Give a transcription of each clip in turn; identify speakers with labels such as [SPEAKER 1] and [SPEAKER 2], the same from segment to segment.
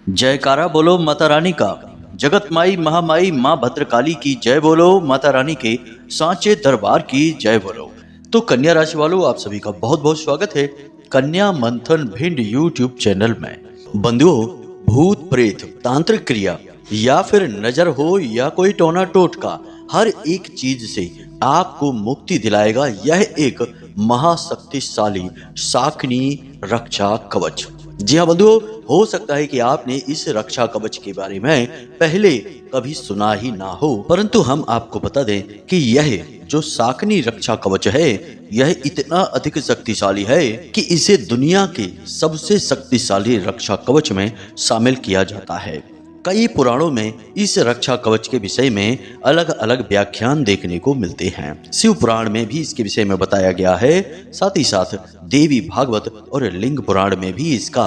[SPEAKER 1] जयकारा बोलो माता रानी का। जगत माई महामाई माँ भद्रकाली की जय बोलो। माता रानी के सांचे दरबार की जय बोलो। तो कन्या राशि वालों, आप सभी का बहुत बहुत स्वागत है कन्या मंथन भिंड यूट्यूब चैनल में। बंधुओं, भूत प्रेत, तांत्रिक क्रिया या फिर नजर हो या कोई टोना टोटका, हर एक चीज से आपको मुक्ति दिलाएगा यह एक महाशक्तिशाली शाकिनी रक्षा कवच। जी हाँ बंधुओं, हो सकता है कि आपने इस रक्षा कवच के बारे में पहले कभी सुना ही ना हो, परंतु हम आपको बता दें कि यह जो शाकिनी रक्षा कवच है यह इतना अधिक शक्तिशाली है कि इसे दुनिया के सबसे शक्तिशाली रक्षा कवच में शामिल किया जाता है। कई पुराणों में इस रक्षा कवच के विषय में अलग अलग व्याख्यान देखने को मिलते हैं। शिव पुराण में भी इसके विषय में बताया गया है, साथ ही साथ देवी भागवत और लिंग पुराण में भी इसका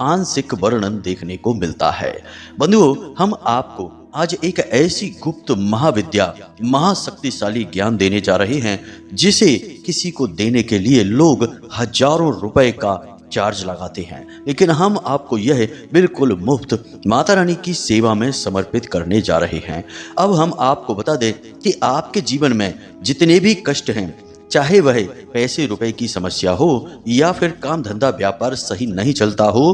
[SPEAKER 1] आंशिक वर्णन देखने को मिलता है। बंधुओं, हम आपको आज एक ऐसी गुप्त महाविद्या, महाशक्तिशाली ज्ञान देने जा रहे हैं जिसे किसी को देने के लिए लोग हजारों रुपए का चार्ज लगाते हैं, लेकिन हम आपको यह बिल्कुल मुफ्त माता रानी की सेवा में समर्पित करने जा रहे हैं। अब हम आपको बता दें कि आपके जीवन में जितने भी कष्ट हैं, चाहे वह पैसे रुपए की समस्या हो या फिर काम धंधा व्यापार सही नहीं चलता हो,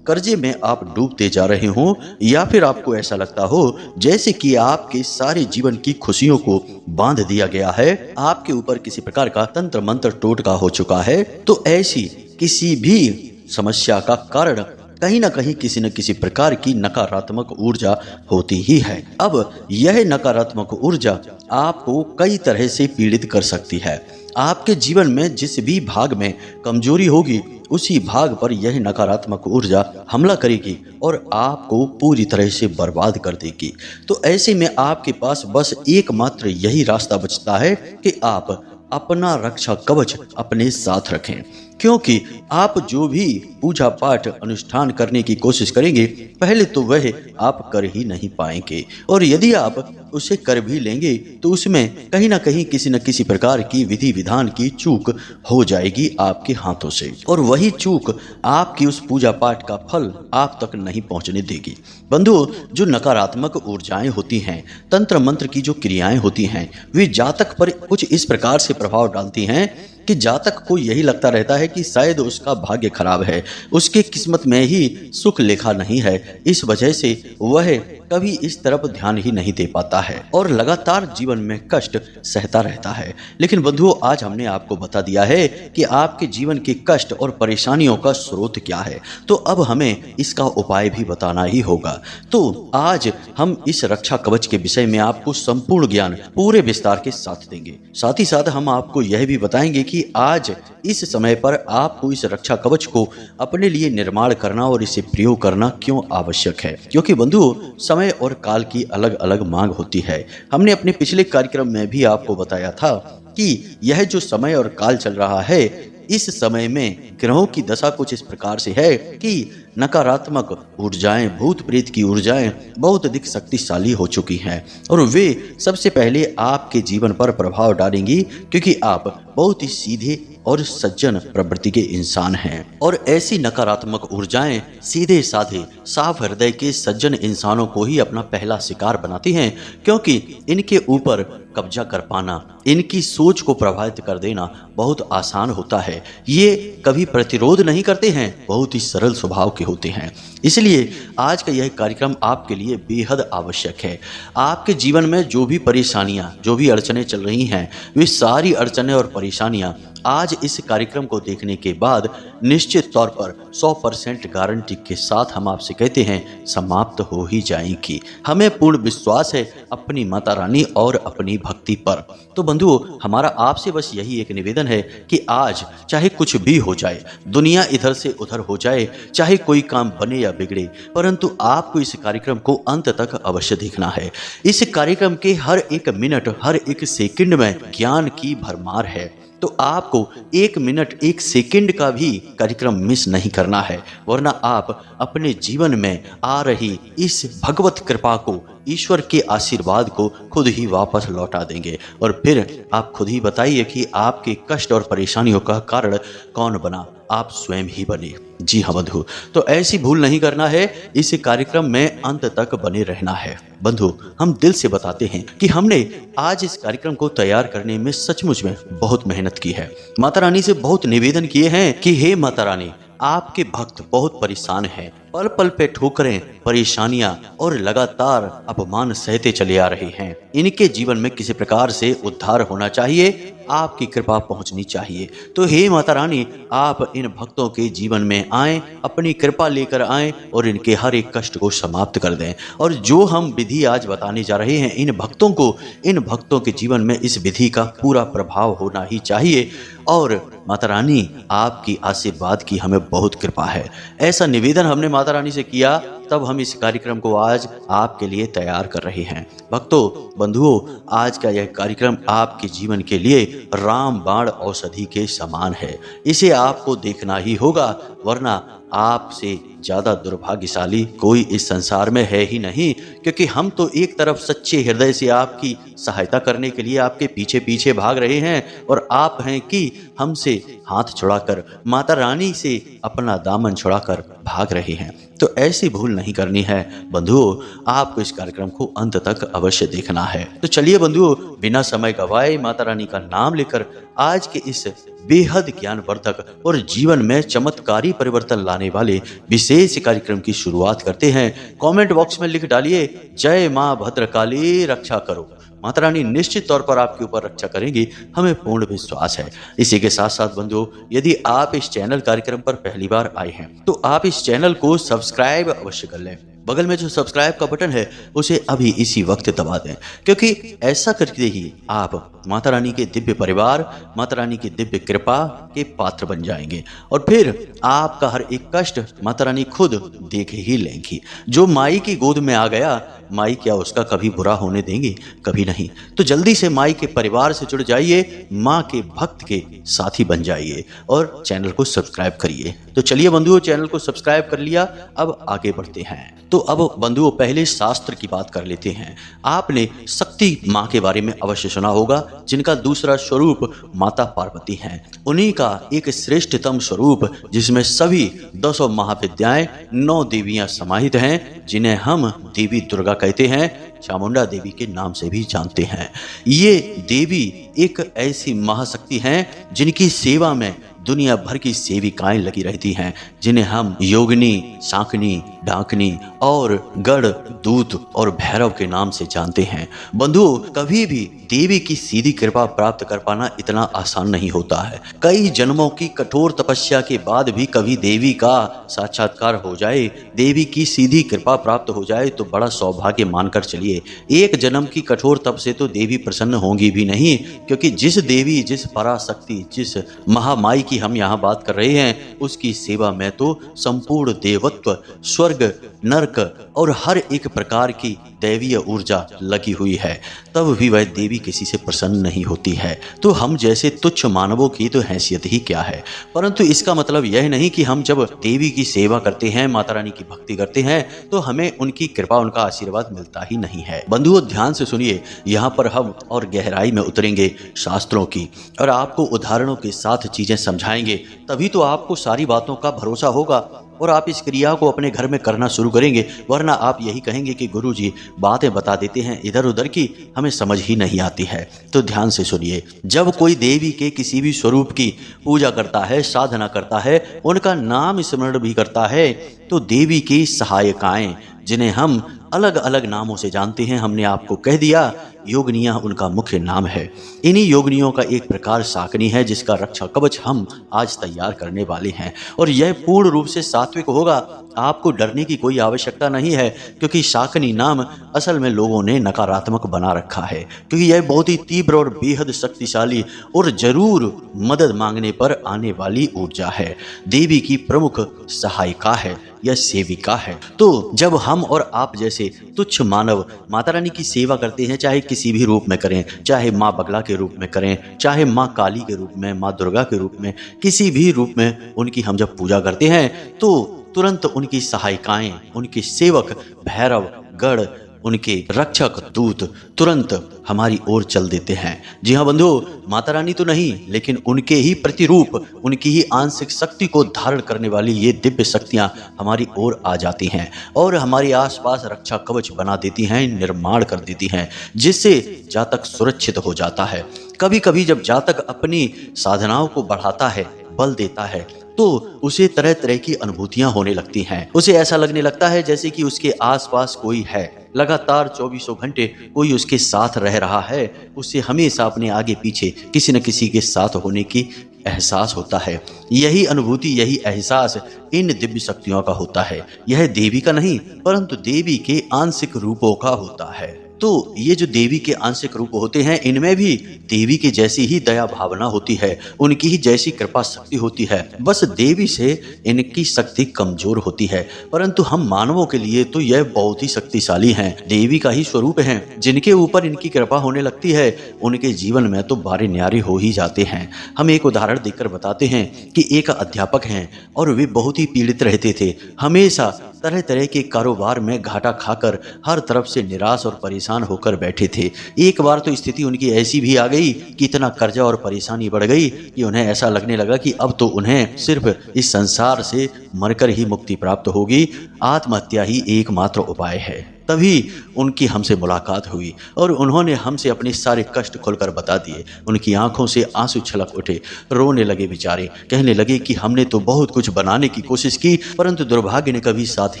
[SPEAKER 1] कर्जे में आप डूबते जा रहे हो या फिर आपको ऐसा लगता हो जैसे कि आपके सारे जीवन की खुशियों को बांध दिया गया है, आपके ऊपर किसी प्रकार का तंत्र मंत्र टोटका हो चुका है, तो ऐसी किसी भी समस्या का कारण कहीं ना कहीं किसी न किसी प्रकार की नकारात्मक ऊर्जा होती ही है। अब यह नकारात्मक ऊर्जा आपको कई तरह से पीड़ित कर सकती है। आपके जीवन में जिस भी भाग में कमजोरी होगी उसी भाग पर यह नकारात्मक ऊर्जा हमला करेगी और आपको पूरी तरह से बर्बाद कर देगी। तो ऐसे में आपके पास बस एकमात्र यही रास्ता बचता है कि आप अपना रक्षा कवच अपने साथ रखें, क्योंकि आप जो भी पूजा पाठ अनुष्ठान करने की कोशिश करेंगे पहले तो वह आप कर ही नहीं पाएंगे, और यदि आप उसे कर भी लेंगे तो उसमें कहीं ना कहीं किसी न किसी प्रकार की विधि विधान की चूक हो जाएगी आपके हाथों से, और वही चूक आपकी उस पूजा पाठ का फल आप तक नहीं पहुंचने देगी। बंधुओं, जो नकारात्मक ऊर्जाएं होती हैं, तंत्र मंत्र की जो क्रियाएं होती हैं, वे जातक पर कुछ इस प्रकार से प्रभाव डालती हैं कि जातक को यही लगता रहता है कि शायद उसका भाग्य खराब है, उसके किस्मत में ही सुख लिखा नहीं है, इस वजह से वह कभी इस तरफ ध्यान ही नहीं दे पाता है और लगातार जीवन में कष्ट सहता रहता है। लेकिन बंधुओं, आज हमने आपको बता दिया है कि आपके जीवन के कष्ट और परेशानियों का स्रोत क्या है, तो अब हमें इसका उपाय भी बताना ही होगा। तो आज हम इस रक्षा कवच के विषय में आपको संपूर्ण ज्ञान पूरे विस्तार के साथ देंगे। साथ ही साथ हम आपको यह भी बताएंगे कि आज इस समय पर आपको इस रक्षा कवच को अपने लिए निर्माण करना और इसे प्रयोग करना क्यों आवश्यक है, क्योंकि बंधुओं, समय और काल की अलग अलग मांग होती है। हमने अपने पिछले कार्यक्रम में भी आपको बताया था कि यह जो समय और काल चल रहा है, इस समय में ग्रहों की दशा कुछ इस प्रकार से है कि नकारात्मक ऊर्जाएं, भूत प्रेत की ऊर्जाएं बहुत अधिक शक्तिशाली हो चुकी हैं और वे सबसे पहले आपके जीवन पर प्रभाव डालेंगी, क्योंकि आप बहुत ही सीधे और सज्जन प्रवृत्ति के इंसान हैं, और ऐसी नकारात्मक ऊर्जाएं सीधे साधे साफ हृदय के सज्जन इंसानों को ही अपना पहला शिकार बनाती हैं, क्योंकि इनके ऊपर कब्जा कर पाना, इनकी सोच को प्रभावित कर देना बहुत आसान होता है। ये कभी प्रतिरोध नहीं करते हैं, बहुत ही सरल स्वभाव के होते हैं। इसलिए आज का यह कार्यक्रम आपके लिए बेहद आवश्यक है। आपके जीवन में जो भी परेशानियां, जो भी अड़चनें चल रही हैं, वे सारी अड़चनें और परेशानियां आज इस कार्यक्रम को देखने के बाद निश्चित तौर पर 100% गारंटी के साथ हम आपसे कहते हैं समाप्त हो ही जाएंगी। हमें पूर्ण विश्वास है अपनी माता रानी और अपनी भक्ति पर। तो बंधुओं, हमारा आपसे बस यही एक निवेदन है कि आज चाहे कुछ भी हो जाए, दुनिया इधर से उधर हो जाए, चाहे कोई काम बने या बिगड़े, परंतु आपको इस कार्यक्रम को अंत तक अवश्य देखना है। इस कार्यक्रम के हर एक मिनट, हर एक सेकंड में ज्ञान की भरमार है, तो आपको 1 मिनट 1 सेकंड का भी कार्यक्रम मिस नहीं करना है, वरना आप अपने जीवन में आ रही इस भगवत कृपा को, ईश्वर के आशीर्वाद को खुद ही वापस लौटा देंगे और फिर फिर आप खुद ही बताइए कि आपके कष्ट और परेशानियों का कारण कौन बना? आप स्वयं ही बने। जी हाँ बंधु, तो ऐसी भूल नहीं करना है, इस कार्यक्रम में अंत तक बने रहना है। बंधु, हम दिल से बताते हैं कि हमने आज इस कार्यक्रम को तैयार करने में सचमुच में बहुत मेहनत की है। माता रानी से बहुत निवेदन किए हैं कि हे माता रानी, आपके भक्त बहुत परेशान हैं, पल पल पे ठोकरें, परेशानियां और लगातार अपमान सहते चले आ रहे हैं। इनके जीवन में किसी प्रकार से उद्धार होना चाहिए, आपकी कृपा पहुंचनी चाहिए। तो हे माता रानी, आप इन भक्तों के जीवन में आएं, अपनी कृपा लेकर आएं और इनके हर एक कष्ट को समाप्त कर दें। और जो हम विधि आज बताने जा रहे हैं, इन भक्तों के जीवन में इस विधि का पूरा प्रभाव होना ही चाहिए। और माता रानी, आपकी आशीर्वाद की हमें बहुत कृपा है। ऐसा निवेदन हमने माता रानी से किया, तब हम इस कार्यक्रम को आज आपके लिए तैयार कर रहे हैं। भक्तों, बंधुओं, आज का यह कार्यक्रम आपके जीवन के लिए रामबाण औषधि के समान है। इसे आपको देखना ही होगा, वरना आपसे ज्यादा दुर्भाग्यशाली कोई इस संसार में है ही नहीं। क्योंकि हम तो एक तरफ सच्चे हृदय से आपकी सहायता करने के लिए आपके पीछे पीछे भाग रहे हैं, और आप हैं कि हमसे हाथ छुड़ाकर, माता रानी से अपना दामन छुड़ाकर भाग रहे हैं। तो ऐसी भूल नहीं करनी है बंधुओं, आपको इस कार्यक्रम को अंत तक अवश्य देखना है। तो चलिए बंधुओं, बिना समय गवाए माता रानी का नाम लेकर आज के इस बेहद ज्ञानवर्धक और जीवन में चमत्कारी परिवर्तन लाने वाले विशेष कार्यक्रम की शुरुआत करते हैं। कमेंट बॉक्स में लिख डालिए, जय मां भद्रकाली, रक्षा करो। माता रानी निश्चित तौर पर आपके ऊपर रक्षा करेंगी, हमें पूर्ण विश्वास है। इसी के साथ साथ बंधुओं, यदि आप इस चैनल कार्यक्रम पर पहली बार आए हैं तो आप इस चैनल को सब्सक्राइब अवश्य कर लें। बगल में जो सब्सक्राइब का बटन है उसे अभी इसी वक्त दबा दें, क्योंकि ऐसा करके ही आप माता रानी के दिव्य परिवार, माता रानी की दिव्य कृपा के पात्र बन जाएंगे। और फिर आपका हर एक कष्ट माता रानी खुद देख ही लेंगी। जो माई की गोद में आ गया, माई क्या उसका कभी बुरा होने देंगी? कभी नहीं। तो जल्दी से माई के परिवार से जुड़ जाइए, माँ के भक्त के साथी बन जाइए और चैनल को सब्सक्राइब करिए। तो चलिए बंधुओं, चैनल को सब्सक्राइब कर लिया, अब आगे बढ़ते हैं। तो अब बंधुओं, पहले शास्त्र की बात कर लेते हैं। आपने शक्ति माँ के बारे में अवश्य सुना होगा, जिनका दूसरा स्वरूप माता पार्वती हैं। उन्हीं का एक श्रेष्ठतम स्वरूप, जिसमें सभी 10 महाविद्याएं, 9 देवियां समाहित हैं, जिन्हें हम देवी दुर्गा कहते हैं, चामुंडा देवी के नाम से भी जानते हैं। ये देवी एक ऐसी महाशक्ति हैं जिनकी सेवा में दुनिया भर की सेविकाएं लगी रहती हैं, जिन्हें हम योगिनी, शाकनी, डाकनी और गढ़, दूत और भैरव के नाम से जानते हैं। बंधुओं, कभी भी देवी की सीधी कृपा प्राप्त कर पाना इतना आसान नहीं होता है। कई जन्मों की कठोर तपस्या के बाद भी कभी देवी का साक्षात्कार हो जाए, देवी की सीधी कृपा प्राप्त हो जाए, तो बड़ा सौभाग्य मानकर चलिए। एक जन्म की कठोर तप से तो देवी प्रसन्न होंगी भी नहीं, क्योंकि जिस देवी, जिस पराशक्ति, जिस महामाई की हम यहाँ बात कर रहे हैं, उसकी सेवा में तो संपूर्ण देवत्व, स्वर्ग, नरक और हर एक प्रकार की दैवीय ऊर्जा लगी हुई है, तब भी वह देवी किसी से प्रसन्न नहीं होती है। तो हम जैसे तुच्छ मानवों की तो हैसियत ही क्या है। परंतु इसका मतलब यह नहीं कि हम जब देवी की सेवा करते हैं, माता रानी की भक्ति करते हैं, तो हमें उनकी कृपा, उनका आशीर्वाद मिलता ही नहीं है। बंधुओं, ध्यान से सुनिए, यहाँ पर हम और गहराई में उतरेंगे शास्त्रों की, और आपको उदाहरणों के साथ चीजें समझाएंगे। तभी तो आपको सारी बातों का भरोसा होगा और आप इस क्रिया को अपने घर में करना शुरू करेंगे। वरना आप यही कहेंगे कि गुरुजी बातें बता देते हैं इधर उधर की, हमें समझ ही नहीं आती है। तो ध्यान से सुनिए, जब कोई देवी के किसी भी स्वरूप की पूजा करता है, साधना करता है, उनका नाम स्मरण भी करता है, तो देवी की सहायिकाएं, जिन्हें हम अलग अलग नामों से जानते हैं, हमने आपको कह दिया, योगनियां उनका मुख्य नाम है। इन्हीं योगनियों का एक प्रकार शाकनी है, जिसका रक्षा कवच हम आज तैयार करने वाले हैं, और यह पूर्ण रूप से सात्विक होगा। आपको डरने की कोई आवश्यकता नहीं है, क्योंकि शाकनी नाम असल में लोगों ने नकारात्मक बना रखा है, क्योंकि यह बहुत ही तीव्र और बेहद शक्तिशाली और जरूर मदद मांगने पर आने वाली ऊर्जा है। देवी की प्रमुख सहायिका है, यह सेविका है। तो जब हम और आप जैसे तुच्छ मानव माता रानी की सेवा करते हैं, चाहे किसी भी रूप में करें, चाहे माँ बगला के रूप में करें, चाहे माँ काली के रूप में, माँ दुर्गा के रूप में, किसी भी रूप में उनकी हम जब पूजा करते हैं, तो तुरंत उनकी सहायिकाएं, उनके सेवक भैरव, गढ़, उनके रक्षक दूत तुरंत हमारी ओर चल देते हैं। जी हाँ बंधुओं, माता रानी तो नहीं लेकिन उनके ही प्रतिरूप, उनकी ही आंशिक शक्ति को धारण करने वाली ये दिव्य शक्तियां हमारी ओर आ जाती हैं और हमारे आसपास रक्षा कवच बना देती हैं, निर्माण कर देती हैं, जिससे जातक सुरक्षित हो जाता है। कभी कभी जब जातक अपनी साधनाओं को बढ़ाता है, बल देता है, तो उसे तरह तरह की अनुभूतियां होने लगती हैं। उसे ऐसा लगने लगता है जैसे कि उसके आसपास कोई है, लगातार 24 घंटे कोई उसके साथ रह रहा है। उसे हमेशा अपने आगे पीछे किसी न किसी के साथ होने की एहसास होता है। यही अनुभूति, यही एहसास इन दिव्य शक्तियों का होता है। यह देवी का नहीं परंतु देवी के आंशिक रूपों का होता है। तो ये जो देवी के आंशिक रूप होते हैं, इनमें भी देवी के जैसी ही दया भावना होती है, उनकी ही जैसी कृपा शक्ति होती है। बस देवी से इनकी शक्ति कमजोर होती है, परंतु हम मानवों के लिए तो यह बहुत ही शक्तिशाली हैं। देवी का ही स्वरूप हैं। जिनके ऊपर इनकी कृपा होने लगती है, उनके जीवन में तो बारे न्यारे हो ही जाते हैं। हम एक उदाहरण देकर बताते हैं कि एक अध्यापक हैं और वे बहुत ही पीड़ित रहते थे। हमेशा तरह तरह के कारोबार में घाटा खाकर हर तरफ से निराश और परेशान होकर बैठे थे। एक बार तो स्थिति उनकी ऐसी भी आ गई कि इतना कर्जा और परेशानी बढ़ गई कि उन्हें ऐसा लगने लगा कि अब तो उन्हें सिर्फ इस संसार से मरकर ही मुक्ति प्राप्त होगी, आत्महत्या ही एकमात्र उपाय है। तभी उनकी हमसे मुलाकात हुई और उन्होंने हमसे अपने सारे कष्ट खुलकर बता दिए। उनकी आंखों से आंसू छलक उठे, रोने लगे बेचारे। कहने लगे कि हमने तो बहुत कुछ बनाने की कोशिश की परंतु दुर्भाग्य ने कभी साथ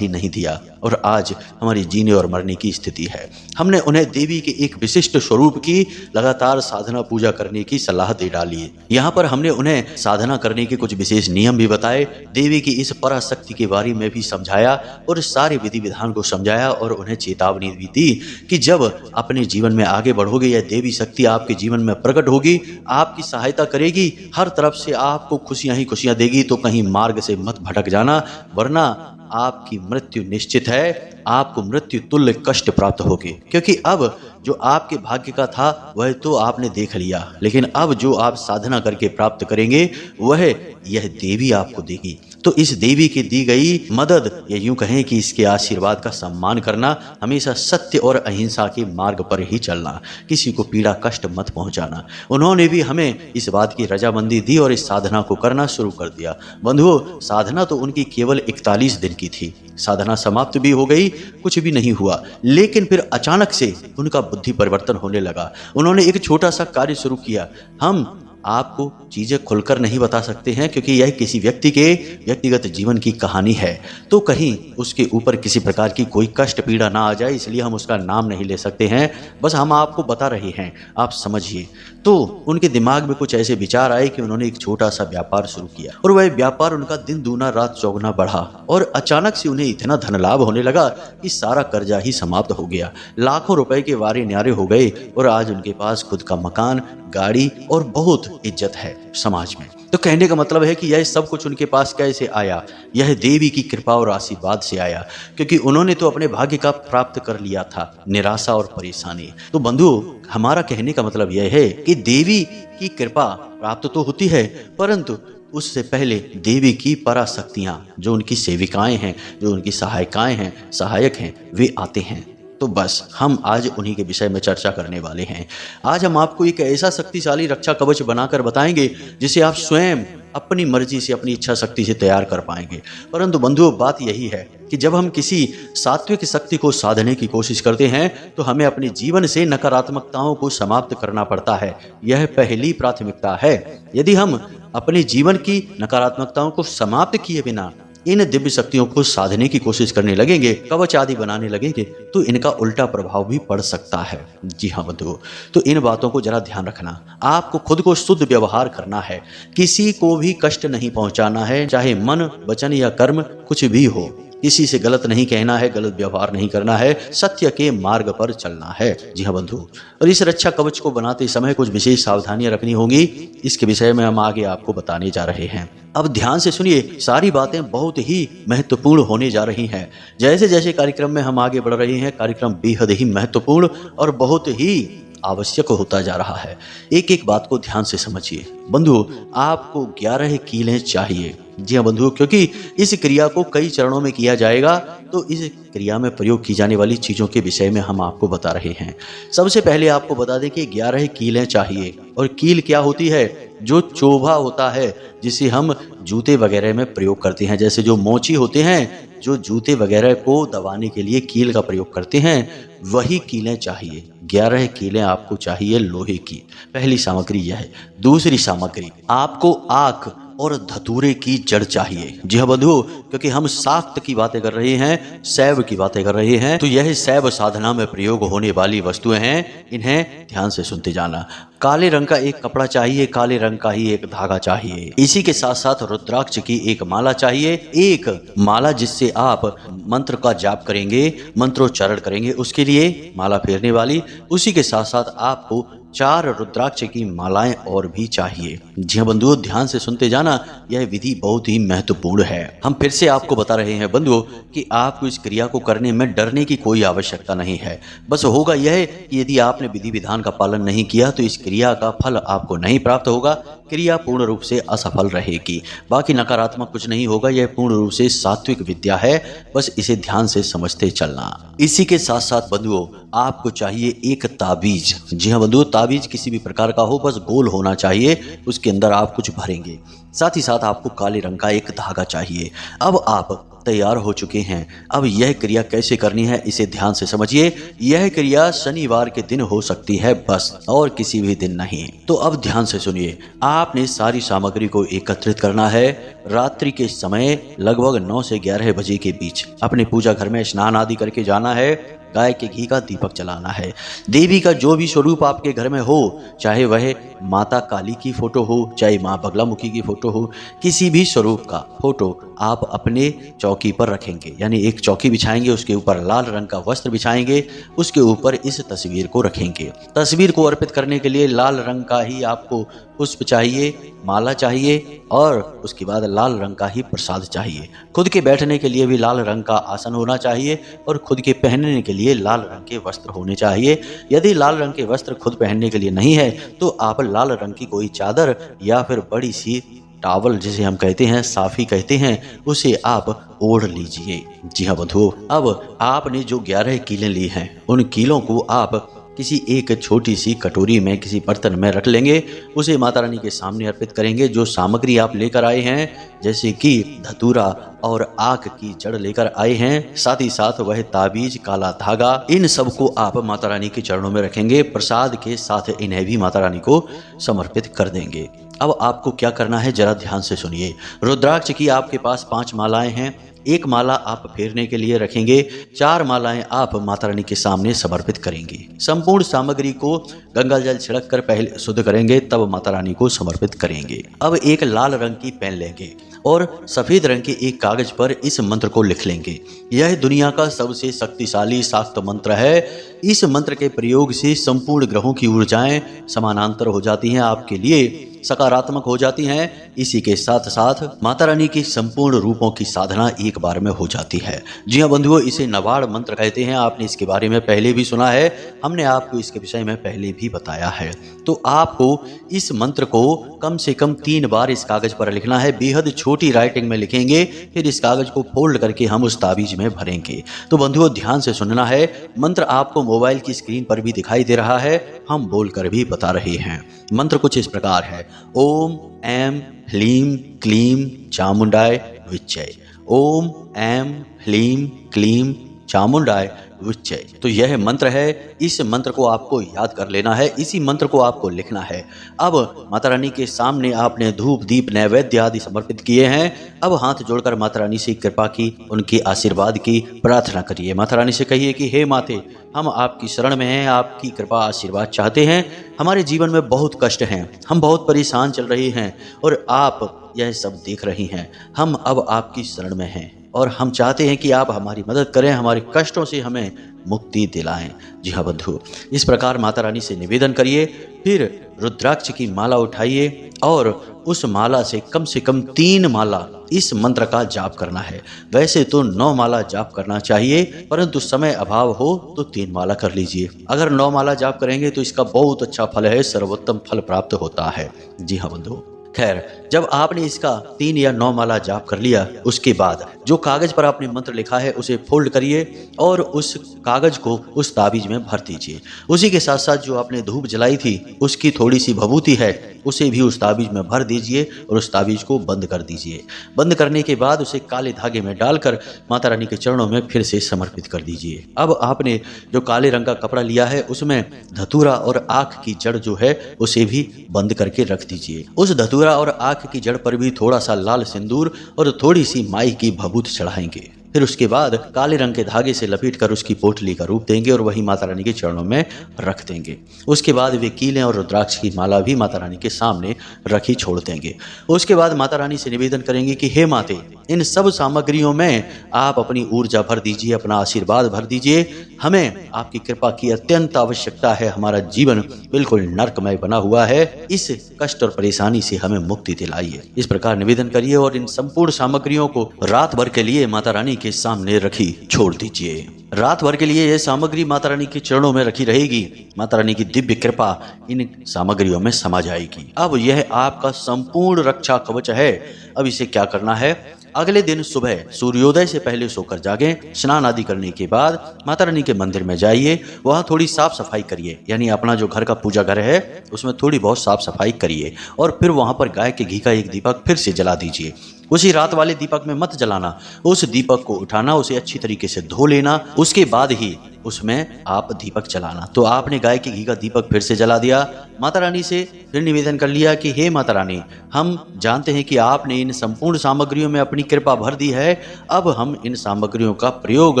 [SPEAKER 1] ही नहीं दिया और आज हमारी जीने और मरने की स्थिति है। हमने उन्हें देवी के एक विशिष्ट स्वरूप की लगातार साधना पूजा करने की सलाह दे डाली। यहाँ पर हमने उन्हें साधना करने के कुछ विशेष नियम भी बताए, देवी की इस पराशक्ति के बारे में भी समझाया और सारे विधि विधान को समझाया और उन्हें चेतावनी भी दी कि जब अपने जीवन में आगे बढ़ोगे, यह देवी शक्ति आपके जीवन में प्रकट होगी, आपकी सहायता करेगी, हर तरफ से आपको खुशियां ही खुशियां देगी। तो कहीं मार्ग से मत भटक जाना, वरना आपकी मृत्यु निश्चित है। आपको मृत्यु तुल्य कष्ट प्राप्त होगी, क्योंकि अब जो आपके भाग्य का था वह तो आपने देख लिया, लेकिन अब जो आप साधना करके प्राप्त करेंगे वह यह देवी आपको देगी। तो इस देवी की दी गई मदद, या यूं कहें कि इसके आशीर्वाद का सम्मान करना, हमेशा सत्य और अहिंसा के मार्ग पर ही चलना, किसी को पीड़ा कष्ट मत पहुंचाना। उन्होंने भी हमें इस बात की रजामंदी दी और इस साधना को करना शुरू कर दिया। बंधुओं, साधना तो उनकी केवल 41 दिन की थी। साधना समाप्त भी हो गई, कुछ भी नहीं हुआ, लेकिन फिर अचानक से उनका बुद्धि परिवर्तन होने लगा। उन्होंने एक छोटा सा कार्य शुरू किया। हम आपको चीजें खुलकर नहीं बता सकते हैं क्योंकि यह किसी व्यक्ति के व्यक्तिगत जीवन की कहानी है, तो कहीं उसके ऊपर किसी प्रकार की कोई कष्ट पीड़ा ना आ जाए, इसलिए हम उसका नाम नहीं ले सकते हैं। बस हम आपको बता रहे हैं, आप समझिए। तो उनके दिमाग में कुछ ऐसे विचार आए कि उन्होंने एक छोटा सा व्यापार शुरू किया और वह व्यापार उनका दिन दूना रात चौगुना बढ़ा और अचानक से उन्हें इतना धन लाभ होने लगा कि सारा कर्जा ही समाप्त हो गया। लाखों रुपए के वारे न्यारे हो गए और आज उनके पास खुद का मकान, गाड़ी और बहुत इज्जत है समाज में। तो कहने का मतलब है कि यह सब कुछ उनके पास कैसे आया? यह देवी की कृपा और आशीर्वाद से आया, क्योंकि उन्होंने तो अपने भाग्य का प्राप्त कर लिया था, निराशा और परेशानी। तो बंधु, हमारा कहने का मतलब यह है कि देवी की कृपा प्राप्त तो होती है, परंतु उससे पहले देवी की पराशक्तियां, जो उनकी सेविकाएं हैं, जो उनकी सहायिकाएं हैं, सहायक हैं, वे आते हैं। तो बस हम आज उन्हीं के विषय में चर्चा करने वाले हैं। आज हम आपको एक ऐसा शक्तिशाली रक्षा कवच बनाकर बताएंगे जिसे आप स्वयं अपनी मर्जी से, अपनी इच्छा शक्ति से तैयार कर पाएंगे। परंतु बंधुओं, बात यही है कि जब हम किसी सात्विक शक्ति को साधने की कोशिश करते हैं तो हमें अपने जीवन से नकारात्मकताओं को समाप्त करना पड़ता है। यह पहली प्राथमिकता है। यदि हम अपने जीवन की नकारात्मकताओं को समाप्त किए बिना इन दिव्य शक्तियों को साधने की कोशिश करने लगेंगे, कवच आदि बनाने लगेंगे, तो इनका उल्टा प्रभाव भी पड़ सकता है। जी हाँ बंधुओं, तो इन बातों को जरा ध्यान रखना। आपको खुद को शुद्ध व्यवहार करना है, किसी को भी कष्ट नहीं पहुंचाना है, चाहे मन, वचन या कर्म कुछ भी हो। किसी से गलत नहीं कहना है, गलत व्यवहार नहीं करना है, सत्य के मार्ग पर चलना है। जी हाँ बंधु, और इस रक्षा कवच को बनाते समय कुछ विशेष सावधानियां रखनी होंगी। इसके विषय में हम आगे आपको बताने जा रहे हैं। अब ध्यान से सुनिए, सारी बातें बहुत ही महत्वपूर्ण होने जा रही हैं। जैसे जैसे कार्यक्रम में हम आगे बढ़ रहे हैं, कार्यक्रम बेहद ही महत्वपूर्ण और बहुत ही आवश्यक होता जा रहा है। एक एक बात को ध्यान से समझिए। बंधु, आपको 11 कीलें चाहिए। जी हाँ बंधुओं, क्योंकि इस क्रिया को कई चरणों में किया जाएगा। तो इस क्रिया में प्रयोग की जाने वाली चीज़ों के विषय में हम आपको बता रहे हैं। सबसे पहले आपको बता दें कि 11 कीलें चाहिए। और कील क्या होती है? जो चोभा होता है जिसे हम जूते वगैरह में प्रयोग करते हैं, जैसे जो मोची होते हैं जो जूते वगैरह को दबाने के लिए कील का प्रयोग करते हैं, वही कीलें चाहिए। 11 कीलें आपको चाहिए लोहे की। पहली सामग्री यह है। दूसरी सामग्री, आपको आक और धतूरे की जड़ चाहिए। जी हाँ बंधु, क्योंकि हम साख्त की बातें कर रहे हैं, शैव की बातें कर रहे हैं, तो यह शैव साधना में प्रयोग होने वाली वस्तुएं हैं, इन्हें ध्यान से सुनते जाना। काले रंग का एक कपड़ा चाहिए, काले रंग का ही एक धागा चाहिए। इसी के साथ साथ रुद्राक्ष की एक माला चाहिए, एक माला जिससे आप मंत्र का जाप करेंगे, मंत्रोच्चारण करेंगे, उसके लिए माला फेरने वाली। उसी के साथ साथ आपको 4 रुद्राक्ष की मालाएं और भी चाहिए। जी हाँ बंधुओं, ध्यान से सुनते जाना, यह विधि बहुत ही महत्वपूर्ण है। हम फिर से आपको बता रहे हैं बंधुओं कि आपको इस क्रिया को करने में डरने की कोई आवश्यकता नहीं है। बस होगा यह कि यदि आपने विधि विधान का पालन नहीं किया तो इस क्रिया का फल आपको नहीं प्राप्त होगा। क्रिया पूर्ण रूप से असफल रहेगी। बाकी नकारात्मक कुछ नहीं होगा। यह पूर्ण रूप से सात्विक विद्या है, बस इसे ध्यान से समझते चलना। इसी के साथ साथ बंधुओं, आपको चाहिए एक ताबीज। जी हाँ बंधुओं, ताबीज किसी भी प्रकार का हो, बस गोल होना चाहिए, उसके अंदर आप कुछ भरेंगे। साथ ही साथ आपको काले रंग का एक धागा चाहिए। अब आप तैयार हो चुके हैं। अब यह क्रिया कैसे करनी है इसे ध्यान से समझिए। यह क्रिया शनिवार के दिन हो सकती है बस, और किसी भी दिन नहीं। तो अब ध्यान से सुनिए। आपने सारी सामग्री को एकत्रित करना है। रात्रि के समय लगभग 9 से 11 बजे के बीच अपने पूजा घर में स्नान आदि करके जाना है। गाय के घी का दीपक जलाना है। देवी का जो भी स्वरूप आपके घर में हो, चाहे वह माता काली की फोटो हो, चाहे माँ बगलामुखी की फोटो हो, किसी भी स्वरूप का फोटो आप अपने चौकी पर रखेंगे। यानी एक चौकी बिछाएंगे, उसके ऊपर लाल रंग का वस्त्र बिछाएंगे, उसके ऊपर इस तस्वीर को रखेंगे। तस्वीर को अर्पित करने के लिए लाल रंग का ही आपको पुष्प चाहिए, माला चाहिए, और उसके बाद लाल रंग का ही प्रसाद चाहिए। खुद के बैठने के लिए भी लाल रंग का आसन होना चाहिए, और खुद के पहनने के लिए लाल रंग के वस्त्र होने चाहिए। यदि लाल रंग के वस्त्र खुद पहनने के लिए नहीं है तो आप लाल रंग की कोई चादर या फिर बड़ी सी टावल, जिसे हम कहते हैं साफी कहते हैं, उसे आप ओढ़ लीजिए। जी हाँ बंधुओं, अब आपने जो 11 कीलें ली हैं, उन कीलों को आप किसी एक छोटी सी कटोरी में, किसी बर्तन में रख लेंगे। उसे माता रानी के सामने अर्पित करेंगे। जो सामग्री आप लेकर आए हैं, जैसे कि धतूरा और आक की जड़ लेकर आए हैं, साथ ही साथ वह ताबीज, काला धागा, इन सब को आप माता रानी के चरणों में रखेंगे। प्रसाद के साथ इन्हें भी माता रानी को समर्पित कर देंगे। अब आपको क्या करना है जरा ध्यान से सुनिए। रुद्राक्ष की आपके पास 5 मालाएं हैं। एक माला आप फेरने के लिए रखेंगे। 4 मालाएं आप माता रानी के सामने समर्पित करेंगे। संपूर्ण सामग्री को गंगा जल छिड़क कर पहले शुद्ध करेंगे, तब माता रानी को समर्पित करेंगे। अब एक लाल रंग की पेन लेंगे और सफेद रंग के एक कागज पर इस मंत्र को लिख लेंगे। यह दुनिया का सबसे शक्तिशाली शाक्त मंत्र है। इस मंत्र के प्रयोग से संपूर्ण ग्रहों की ऊर्जाएं समानांतर हो जाती हैं, आपके लिए सकारात्मक हो जाती हैं। इसी के साथ साथ माता रानी की संपूर्ण रूपों की साधना एक बार में हो जाती है। जी हाँ बंधुओं, इसे नवाड़ मंत्र कहते हैं। आपने इसके बारे में पहले भी सुना है, हमने आपको इसके विषय में पहले भी बताया है। तो आपको इस मंत्र को कम से कम 3 बार इस कागज पर लिखना है। बेहद छोटी राइटिंग में लिखेंगे, फिर इस कागज को फोल्ड करके हम उस ताबीज में भरेंगे। तो बंधुओं ध्यान से सुनना है। मंत्र आपको मोबाइल की स्क्रीन पर भी दिखाई दे रहा है, हम बोलकर भी बता रहे हैं। मंत्र कुछ इस प्रकार है। ओम ऐं ह्लीं क्लीं चामुंडाय विच्चय। ओम ऐं ह्लीं क्लीं चामुंडाय विच्चय। तो यह मंत्र है। इस मंत्र को आपको याद कर लेना है, इसी मंत्र को आपको लिखना है। अब माता रानी के सामने आपने धूप दीप नैवेद्य आदि समर्पित किए हैं। अब हाथ जोड़कर माता रानी से कृपा की, उनके आशीर्वाद की प्रार्थना करिए। माता रानी से कहिए कि हे माते, हम आपकी शरण में हैं, आपकी कृपा आशीर्वाद चाहते हैं। हमारे जीवन में बहुत कष्ट हैं, हम बहुत परेशान चल रहे हैं, और आप यह सब देख रही हैं। हम अब आपकी शरण में हैं और हम चाहते हैं कि आप हमारी मदद करें, हमारे कष्टों से हमें मुक्ति दिलाएं। जी हाँ बंधु, इस प्रकार माता रानी से निवेदन करिए। फिर रुद्राक्ष की माला उठाइए और उस माला से कम 3 माला इस मंत्र का जाप करना है। वैसे तो 9 माला जाप करना चाहिए, परंतु समय अभाव हो तो 3 माला कर लीजिए। अगर 9 माला जाप करेंगे तो इसका बहुत अच्छा फल है, सर्वोत्तम फल प्राप्त होता है। जी हाँ बंधु, खैर, जब आपने इसका 3 या 9 माला जाप कर लिया, उसके बाद जो कागज पर आपने मंत्र लिखा है उसे फोल्ड करिए और उस कागज को उस ताबीज में भर दीजिए। उसी के साथ साथ जो आपने धूप जलाई थी उसकी थोड़ी सी भभूति है उसे भी उस ताबीज में भर दीजिए और उस ताबीज को बंद कर दीजिए। बंद करने के बाद उसे काले धागे में डालकर माता रानी के चरणों में फिर से समर्पित कर दीजिए। अब आपने जो काले रंग का कपड़ा लिया है उसमें धतूरा और आँख की जड़ जो है उसे भी बंद करके रख दीजिए। उस धतूरा और आँख की जड़ पर भी थोड़ा सा लाल सिंदूर और थोड़ी सी माई की भभूत चढ़ाएंगे। फिर उसके बाद काले रंग के धागे से लपेटकर उसकी पोटली का रूप देंगे और वही माता रानी के चरणों में रख देंगे। उसके बाद वे कीलें और रुद्राक्ष की माला भी माता रानी के सामने रखी छोड़ देंगे। उसके बाद माता रानी से निवेदन करेंगे कि हे माते, इन सब सामग्रियों में आप अपनी ऊर्जा भर दीजिए, अपना आशीर्वाद भर दीजिए। हमें आपकी कृपा की अत्यंत आवश्यकता है। हमारा जीवन बिल्कुल नरकमय बना हुआ है। इस कष्ट और परेशानी से हमें मुक्ति दिलाइए। इस प्रकार निवेदन करिए और इन संपूर्ण सामग्रियों को रात भर के लिए माता रानी के सामने रखी छोड़ दीजिए। रात भर के लिए यह सामग्री माता रानी के चरणों में रखी रहेगी। माता रानी की दिव्य कृपा इन सामग्रियों में समा जाएगी। अब यह आपका संपूर्ण रक्षा कवच है। अब इसे क्या करना है? अगले दिन सुबह सूर्योदय से पहले सोकर जागें। स्नान आदि करने के बाद माता रानी के मंदिर में जाइए, वहाँ थोड़ी साफ सफाई करिए, यानी अपना जो घर का पूजा घर है उसमें थोड़ी बहुत साफ सफाई करिए और फिर वहाँ पर गाय के घी का एक दीपक फिर से जला दीजिए। उसी रात वाले दीपक में मत जलाना, उस दीपक को उठाना, उसे अच्छी तरीके से धो लेना, उसके बाद ही उसमें आप दीपक जलाना। तो आपने गाय के घी का दीपक फिर से जला दिया। माता रानी से फिर निवेदन कर लिया कि हे माता रानी, हम जानते हैं कि आपने इन संपूर्ण सामग्रियों में अपनी कृपा भर दी है। अब हम इन सामग्रियों का प्रयोग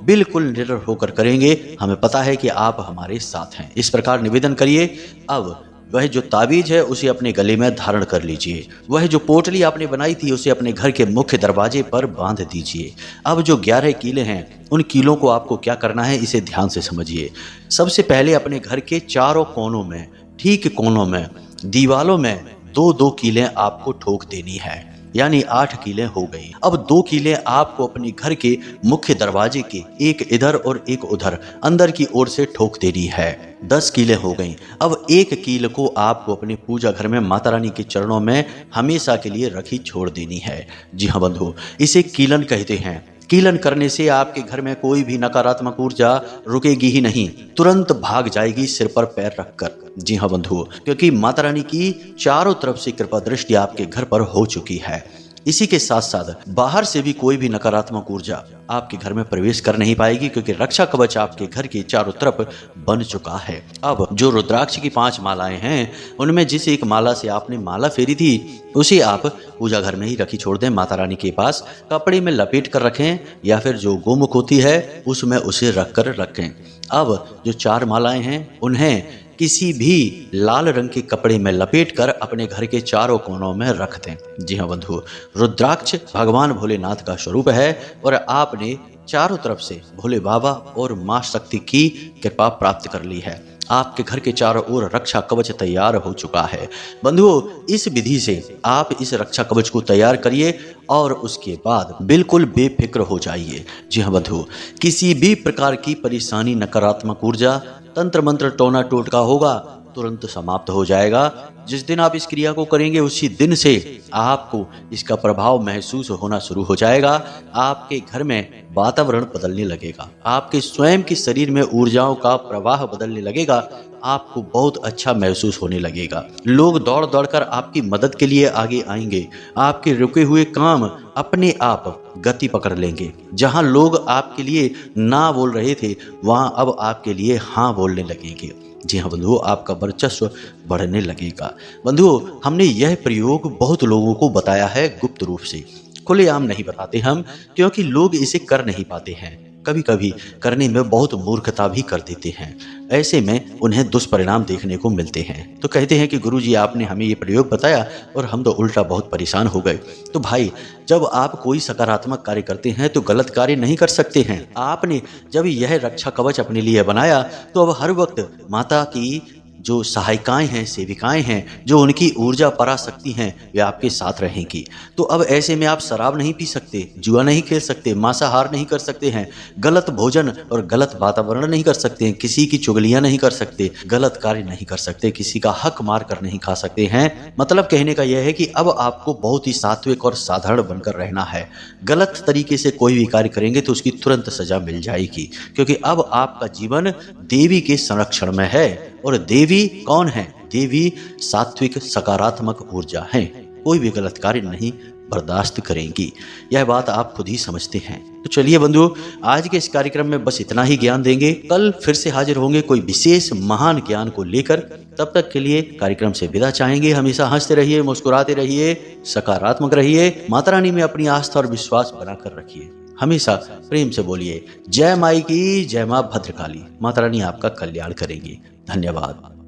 [SPEAKER 1] बिल्कुल निडर होकर करेंगे। हमें पता है कि आप हमारे साथ हैं। इस प्रकार निवेदन करिए। अब वह जो ताबीज है उसे अपने गले में धारण कर लीजिए। वह जो पोटली आपने बनाई थी उसे अपने घर के मुख्य दरवाजे पर बांध दीजिए। अब जो 11 कीले हैं उन कीलों को आपको क्या करना है इसे ध्यान से समझिए। सबसे पहले अपने घर के चारों कोनों में, ठीक कोनों में, दीवालों में 2-2 कीलें आपको ठोक देनी है, यानी 8 कीलें हो गई। अब 2 कीलें आपको अपने घर के मुख्य दरवाजे के एक इधर और एक उधर अंदर की ओर से ठोक देनी है। 10 कीलें हो गई। अब 1 कील को आपको अपने पूजा घर में माता रानी के चरणों में हमेशा के लिए रखी छोड़ देनी है। जी हाँ बंधु, इसे कीलन कहते हैं। कीलन करने से आपके घर में कोई भी नकारात्मक ऊर्जा रुकेगी ही नहीं, तुरंत भाग जाएगी सिर पर पैर रखकर। जी हाँ बंधुओं, क्योंकि माता रानी की चारों तरफ से कृपा दृष्टि आपके घर पर हो चुकी है। इसी के साथ साथ बाहर से भी कोई भी नकारात्मक ऊर्जा आपके घर में प्रवेश कर नहीं पाएगी, क्योंकि रक्षा कवच आपके घर के चारों तरफ बन चुका है। अब जो रुद्राक्ष की 5 मालाएं हैं उनमें जिस एक माला से आपने माला फेरी थी उसे आप पूजा घर में ही रखी छोड़ दें। माता रानी के पास कपड़े में लपेट कर रखें या फिर जो गोमुख होती है उसमें उसे रख कर रखें। अब जो 4 मालाएं हैं उन्हें किसी भी लाल रंग के कपड़े में लपेटकर अपने घर के चारों कोनों में रख दें। जी हाँ बंधु, रुद्राक्ष भगवान भोलेनाथ का स्वरूप है और आपने चारों तरफ से भोले बाबा और मां शक्ति की कृपा प्राप्त कर ली है। आपके घर के चारों ओर रक्षा कवच तैयार हो चुका है। बंधुओं, इस विधि से आप इस रक्षा कवच को तैयार करिए और उसके बाद बिल्कुल बेफिक्र हो जाइए। जी हाँ बंधुओं, किसी भी प्रकार की परेशानी, नकारात्मक ऊर्जा, तंत्र मंत्र, टोना टोटका होगा तुरंत समाप्त हो जाएगा। जिस दिन आप इस क्रिया को करेंगे उसी दिन से आपको इसका प्रभाव महसूस होना शुरू हो जाएगा। आपके घर में वातावरण बदलने लगेगा, आपके स्वयं के शरीर में ऊर्जाओं का प्रवाह बदलने लगेगा, आपको बहुत अच्छा महसूस होने लगेगा। लोग दौड़ दौड़ कर आपकी मदद के लिए आगे आएंगे। आपके रुके हुए काम अपने आप गति पकड़ लेंगे। जहां लोग आपके लिए ना बोल रहे थे वहां अब आपके लिए हाँ बोलने लगेंगे। जी हाँ बंधुओं, आपका वर्चस्व बढ़ने लगेगा। बंधुओं, हमने यह प्रयोग बहुत लोगों को बताया है गुप्त रूप से, खुलेआम नहीं बताते हम, क्योंकि लोग इसे कर नहीं पाते हैं। कभी कभी करने में बहुत मूर्खता भी कर देते हैं। ऐसे में उन्हें दुष्परिणाम देखने को मिलते हैं। तो कहते हैं कि गुरुजी आपने हमें ये प्रयोग बताया और हम तो उल्टा बहुत परेशान हो गए। तो भाई, जब आप कोई सकारात्मक कार्य करते हैं तो गलत कार्य नहीं कर सकते हैं। आपने जब यह रक्षा कवच अपने लिए बनाया तो अब हर वक्त माता की जो सहायिकाएं हैं, सेविकाएं हैं, जो उनकी ऊर्जा पराशक्ति हैं, वे आपके साथ रहेंगी। तो अब ऐसे में आप शराब नहीं पी सकते, जुआ नहीं खेल सकते, मांसाहार नहीं कर सकते हैं, गलत भोजन और गलत वातावरण नहीं कर सकते हैं, किसी की चुगलियां नहीं कर सकते, गलत कार्य नहीं कर सकते, किसी का हक मार कर नहीं खा सकते हैं। मतलब कहने का यह है कि अब आपको बहुत ही सात्विक और साधारण बनकर रहना है। गलत तरीके से कोई भी कार्य करेंगे तो उसकी तुरंत सजा मिल जाएगी, क्योंकि अब आपका जीवन देवी के संरक्षण में है। और देवी कौन है? देवी सात्विक सकारात्मक ऊर्जा है, कोई भी गलत कार्य नहीं बर्दाश्त करेंगी। यह बात आप खुद ही समझते हैं। तो चलिए बंधुओं, आज के इस कार्यक्रम में बस इतना ही ज्ञान देंगे। कल फिर से हाजिर होंगे कोई विशेष महान ज्ञान को लेकर। तब तक के लिए कार्यक्रम से विदा चाहेंगे। हमेशा हंसते रहिए, मुस्कुराते रहिए, सकारात्मक रहिए, माता रानी में अपनी आस्था और विश्वास बनाकर रखिए। हमेशा प्रेम से बोलिए जय माई की, जय मां भद्रकाली। माता रानी आपका कल्याण करेंगी। धन्यवाद।